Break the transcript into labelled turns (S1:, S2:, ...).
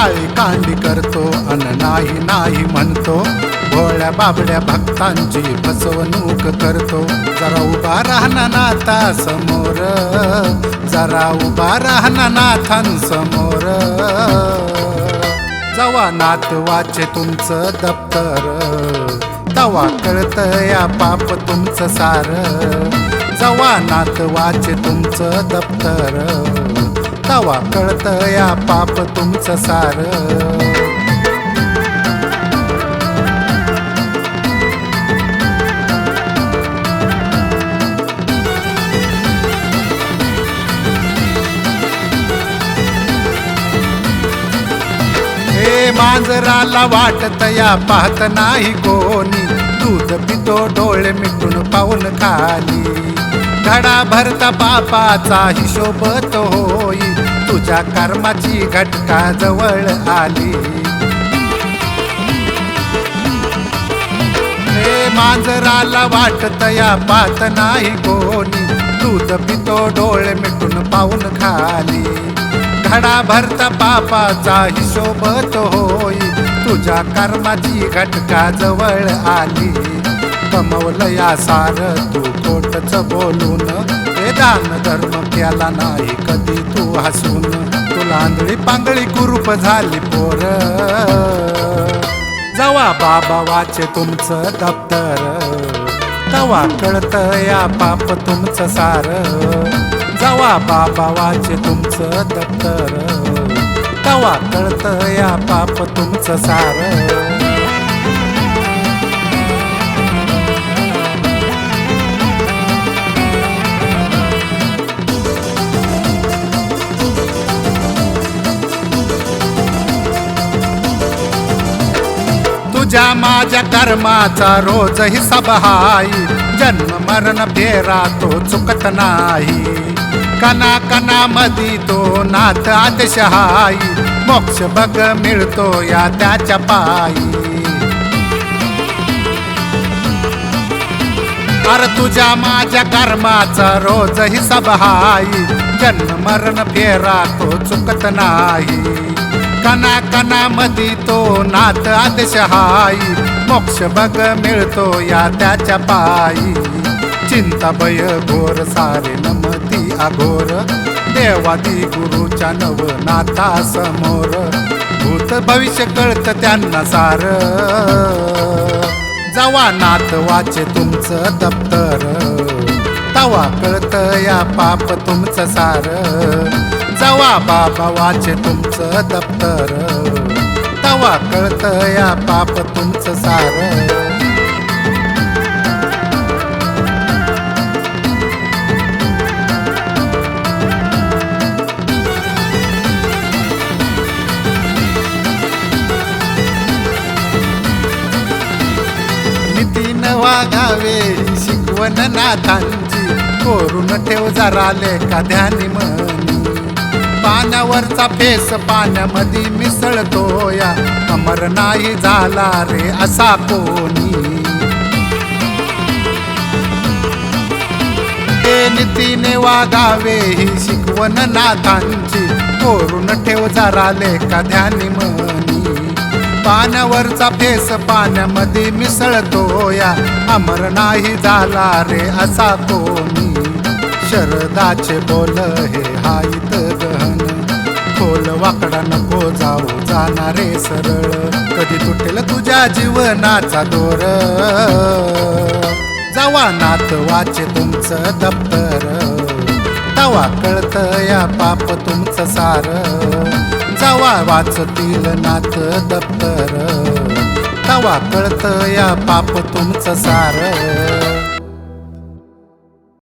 S1: टाळी कांडी करतो अन नाही नाही म्हणतो, भोळ्या बाबड्या भक्तांची फसवणूक करतो. जरा उभा राहना नाथा समोर, जरा उभा राहना नाथांसमोर. जवा नाथ वाचे तुमचं दप्तर, तवा कळतं या पाप तुमचं सार. जवा नाथ वाचे तुमचं दप्तर, तवा कळतं या पाप तुमचं सार. मांजराला वाटत या पाहत नाही कोणी, दूध पितो डोळे मिटून पाऊल खाली. घडा भरता पापाचा हिशोब तो होई, तुझ्या कर्माची घटका जवळ आली. मांजराला वाटत या पाहत नाही कोणी, दूध पितो डोळे मिटून पाऊल खाली. घडा भरता पापाचा हिशोब तो होई, तुझ्या कर्माची घटका जवळ आली. कमवलं या सार तू खोटच बोलून, हे दान धर्म केला नाही कधी तू हसून. तुला आंधळी पांगळी कुरूप झाली पोर, जवा बाबा वाचे तुमचं दप्तर, तवा कळतं या पाप तुमचं सार. जवा बाबा वाचे तुमचं दप्तर, तवा कळतं या पाप तुमचं सार. तुझ्या माझ्या कर्माचा रोज हिसाब हाई, जन्म मरण फेरा तो चुकत नाही. कना कना मधी तो नाथ आदेशहाई, मोक्ष बग मिळतो या त्याच्या पायी. अरे तुझ्या माझ्या कर्माचा रोज हिसाब हाई, जन्म मरण फेरा तो चुकत नाही. कना कना मधी तो नाथ आदेशहाई, मोक्ष बग मिळतो या त्याच्या पायी. चिंता भय घोर सारे नमती अघोर, देवादी गुरुच्या नवनाथा समोर. भूत भविष्य कळत त्यांना सार, जवा नाथ वाचे तुमचं दप्तर, तवा कळत या पाप तुमचं सार. जवा बाबा वाचे तुमचं दप्तर, तवा कळत या पाप तुमचं सार. वागावे शिकवण नाथांची, कोरून ठेव जरा लेका ध्यानी मनी. पाण्यावरचा फेस पाण्यामध्ये मिसळतो या, अमर नाही झाला रे असा कोणी. नीतीने वागावे ही शिकवण नाथांची, कोरून ठेव जरा लेका ध्यानी मनी. पाण्यावरचा फेस पाण्यामध्ये मिसळतो या, अमर नाही झाला रे असा कोणी. शरदाचे बोल हे हायत गहन, खोल वाकडा नको जाऊ जाणारे सरळ. कधी तुटेल तुझ्या जीवनाचा दोर, जवा नाथ वाचे तुमचं दप्तर, तवा कळतं या पाप तुमचं सार. जवा वाचतील नाथ दप्तर, तवा कळतं या पाप तुमचं सार.